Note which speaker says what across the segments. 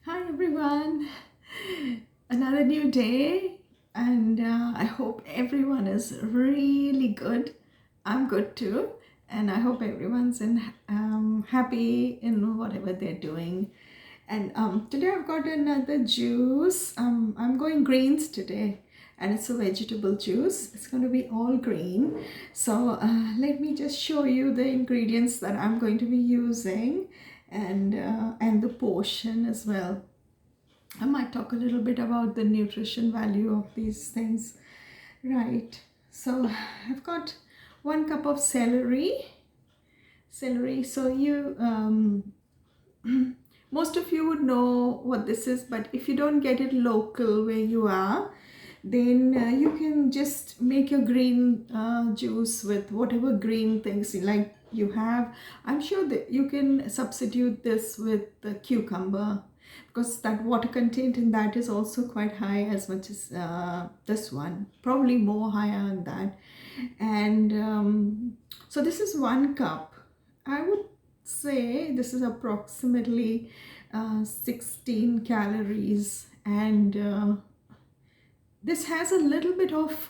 Speaker 1: Hi everyone, another new day, and I hope everyone is really good. I'm good too, and I hope everyone's happy in whatever they're doing. And today I've got another juice. I'm going greens today, and it's a vegetable juice. It's going to be all green. So let me just show you the ingredients that I'm going to be using, and the portion as well. I might talk a little bit about the nutrition value of these things. Right. So I've got 1 cup of celery. So most of you would know what this is, but if you don't get it local where you are, then you can just make your green juice with whatever green things you have. I'm sure that you can substitute this with the cucumber, because that water content in that is also quite high, as much as this one, probably more higher than that. And so this is 1 cup. I would say this is approximately 16 calories, and this has a little bit of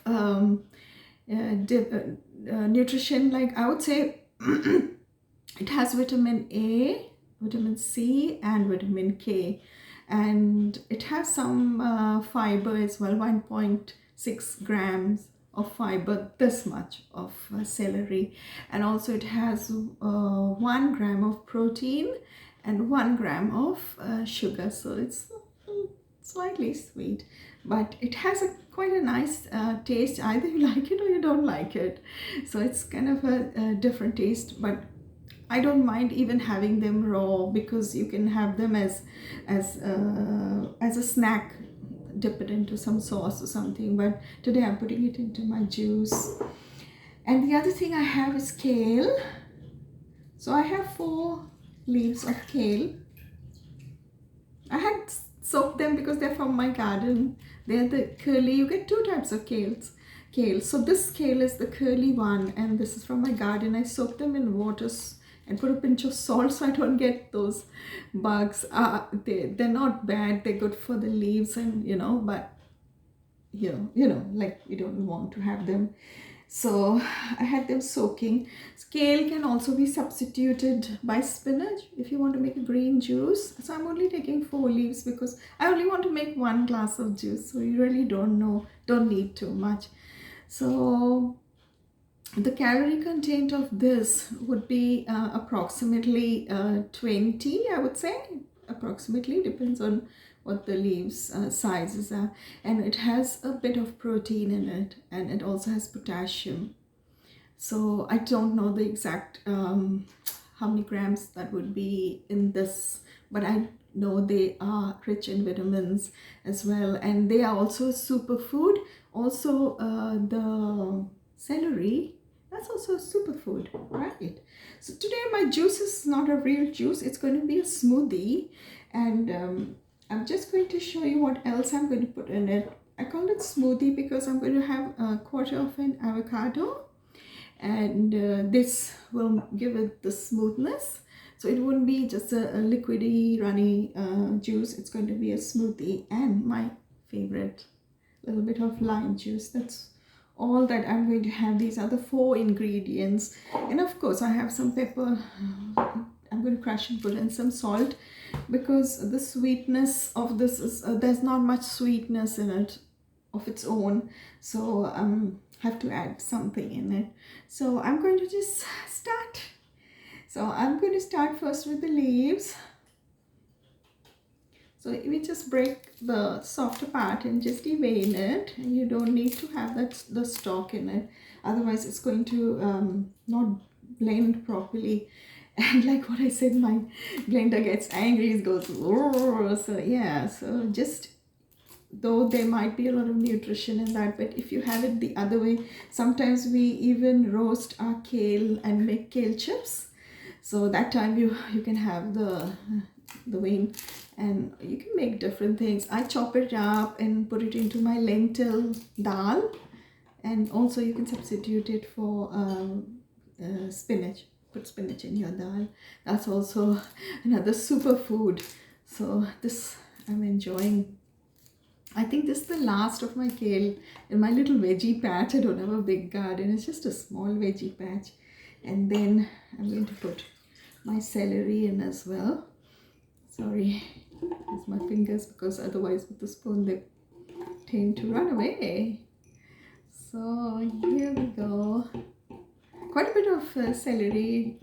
Speaker 1: nutrition. Like, I would say it has vitamin A, vitamin C, and vitamin K, and it has some fiber as well, 1.6 grams of fiber, this much of celery, and also it has 1 gram of protein and 1 gram of sugar, so it's slightly sweet, but it has quite a nice taste. Either you like it or you don't like it, so it's kind of a different taste. But I don't mind even having them raw, because you can have them as a snack, dip it into some sauce or something. But today I'm putting it into my juice. And the other thing I have is kale. So I have 4 leaves of kale. I had soaked them because they're from my garden. They're the curly. You get 2 types of kale. So this kale is the curly one, and this is from my garden. I soaked them in water and put a pinch of salt so I don't get those bugs. They're not bad. They're good for the leaves, and but like, you don't want to have them. So I had them soaking. Kale can also be substituted by spinach if you want to make a green juice. So I'm only taking 4 leaves because I only want to make 1 glass of juice. So you really don't need too much. So the calorie content of this would be approximately 20, I would say. Approximately, depends on what the leaves sizes are. And it has a bit of protein in it, and it also has potassium. So I don't know the exact how many grams that would be in this, but I know they are rich in vitamins as well, and they are also a superfood. Also the celery, that's also a superfood, right? So today my juice is not a real juice, it's going to be a smoothie. And I'm just going to show you what else I'm going to put in it. I call it smoothie because I'm going to have a quarter of an avocado, and this will give it the smoothness. So it wouldn't be just a liquidy runny juice. It's going to be a smoothie, and my favorite, little bit of lime juice. That's all that I'm going to have. These are the 4 ingredients, and of course I have some pepper. I'm going to crush and put in some salt, because the sweetness of this is there's not much sweetness in it of its own, so have to add something in it. So I'm going to just start. So I'm going to start first with the leaves. So we just break the softer part and just devein it. And you don't need to have the stalk in it, otherwise it's going to not blend properly. And like what I said, my blender gets angry, it goes "Roar." So yeah, so just, though there might be a lot of nutrition in that, but if you have it the other way, sometimes we even roast our kale and make kale chips. So that time you can have the vein, and you can make different things. I chop it up and put it into my lentil dal, and also you can substitute it for spinach. Put spinach in your dal. That's also another superfood. So this I'm enjoying. I think this is the last of my kale in my little veggie patch. I don't have a big garden. It's just a small veggie patch. And then I'm going to put my celery in as well. Sorry, use my fingers because otherwise with the spoon they tend to run away. So here we go. Quite a bit of celery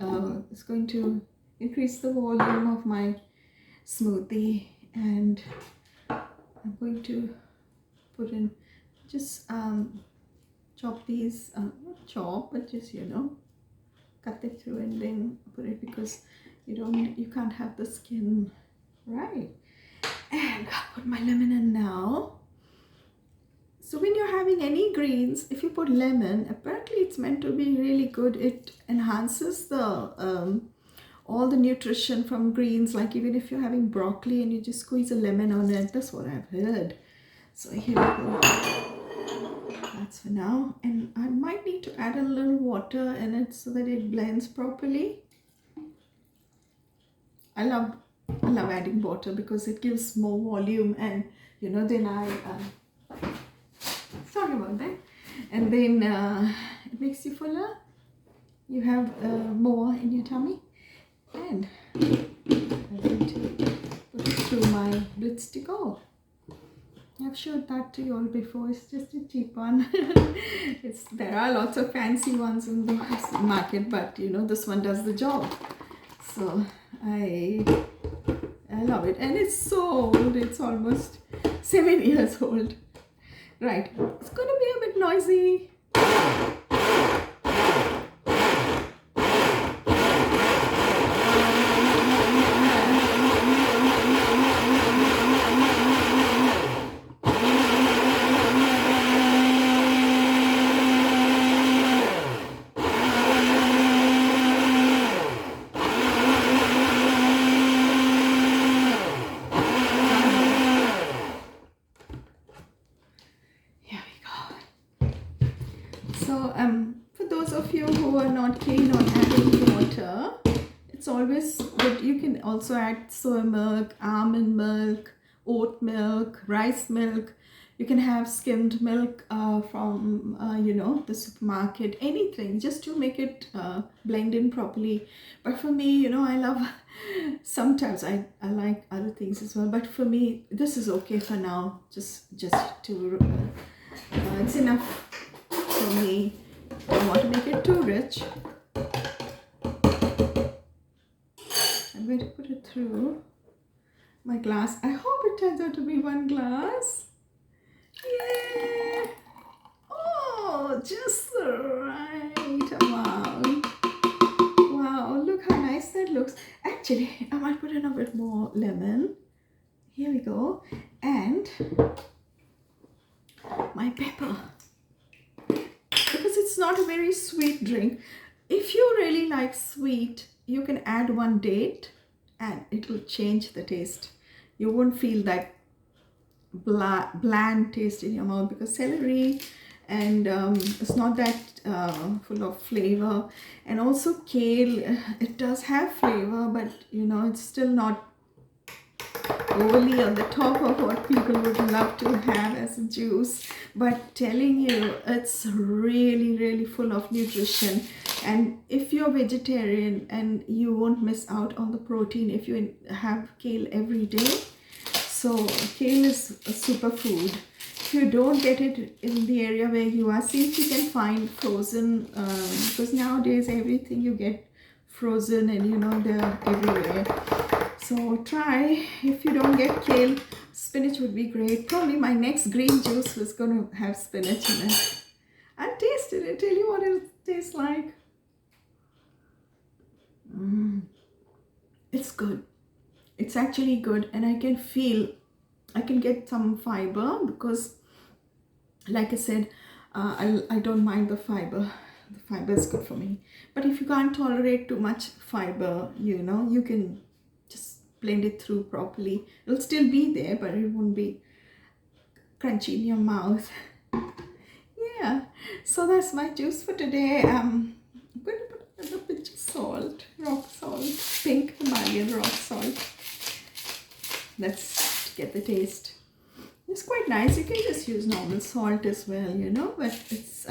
Speaker 1: is going to increase the volume of my smoothie, and I'm going to put in just chop these, not chop, but just cut it through and then put it, because you can't have the skin, right? And I'll put my lemon in now. So when you're having any greens, if you put lemon, apparently it's meant to be really good. It enhances the all the nutrition from greens. Like even if you're having broccoli and you just squeeze a lemon on it, that's what I've heard. So here we go. That's for now. And I might need to add a little water in it so that it blends properly. I love adding water because it gives more volume, and then sorry about that. And then it makes you fuller. You have more in your tummy. And I'm going to put it through my Blitz to go. I've showed that to you all before. It's just a cheap one. There are lots of fancy ones in the market, but this one does the job. So I love it, and it's so old. It's almost 7 years old. Right, it's going to be a bit noisy. For those of you who are not keen on adding water, it's always good. You can also add soy milk, almond milk, oat milk, rice milk. You can have skimmed milk from the supermarket, anything, just to make it blend in properly. But for me, I love, sometimes I like other things as well, but for me this is okay for now. Just to it's enough for me. I don't want to make it too rich. I'm going to put it through my glass. I hope it turns out to be one glass. Yeah. Oh, just the right amount. Wow, look how nice that looks. Actually, I might put in a bit more lemon. Here we go. And my pepper. Because it's not a very sweet drink. If you really like sweet, you can add one date and it will change the taste. You won't feel that bland taste in your mouth, because celery and it's not that full of flavor. And also kale, it does have flavor, but it's still not overly on the top of what people would love to have as a juice. But telling you, it's really, really full of nutrition. And if you're vegetarian, and you won't miss out on the protein if you have kale every day. So kale is a superfood. If you don't get it in the area where you are, see if you can find frozen, because nowadays everything you get frozen, and they're everywhere. So try. If you don't get kale, spinach would be great. Probably my next green juice was going to have spinach in it. I'll taste it and tell you what it tastes like. It's good. It's actually good, and I can get some fiber, because like I said, I don't mind the fiber. The fiber is good for me. But if you can't tolerate too much fiber, you can just blend it through properly. It'll still be there, but it won't be crunchy in your mouth. Yeah, so that's my juice for today. I'm going to put a little pinch of salt, rock salt, pink Himalayan rock salt. That's get the taste. It's quite nice. You can just use normal salt as well, you know, but it's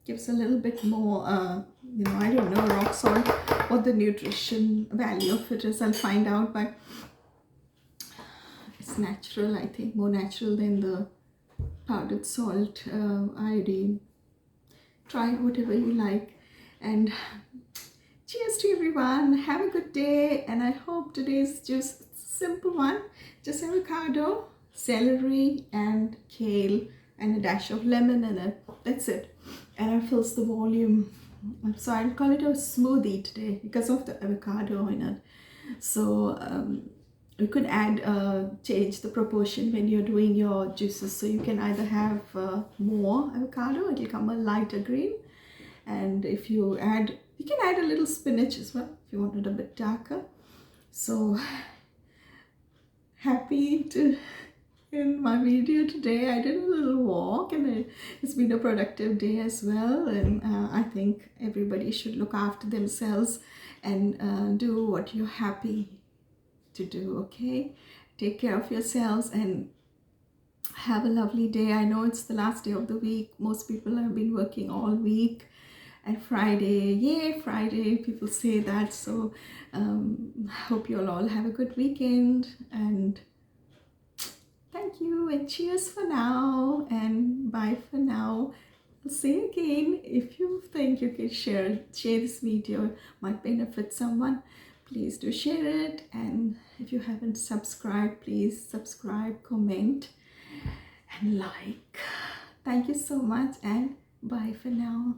Speaker 1: gives a little bit more, you know, I don't know, rock salt, what the nutrition value of it is. I'll find out, but it's natural, I think, more natural than the powdered salt, iodine. Try whatever you like, and cheers to everyone. Have a good day, and I hope today's just simple one. Just avocado, celery, and kale, and a dash of lemon in it. That's it, and it fills the volume. So I'll call it a smoothie today because of the avocado in it. So you could add, change the proportion when you're doing your juices. So you can either have more avocado, it'll come a lighter green, and if you add, you can add a little spinach as well if you want it a bit darker. So happy to in my video today. I did a little walk, and it's been a productive day as well, and I think everybody should look after themselves and do what you're happy to do. Okay, take care of yourselves and have a lovely day. I know it's the last day of the week. Most people have been working all week, and Friday, yay Friday, people say that. So hope you'll all have a good weekend, and thank you, and cheers for now, and bye for now. I'll see you again. If you think you can share this video, might benefit someone, please do share it. And if you haven't subscribed, please subscribe, comment, and like. Thank you so much, and bye for now.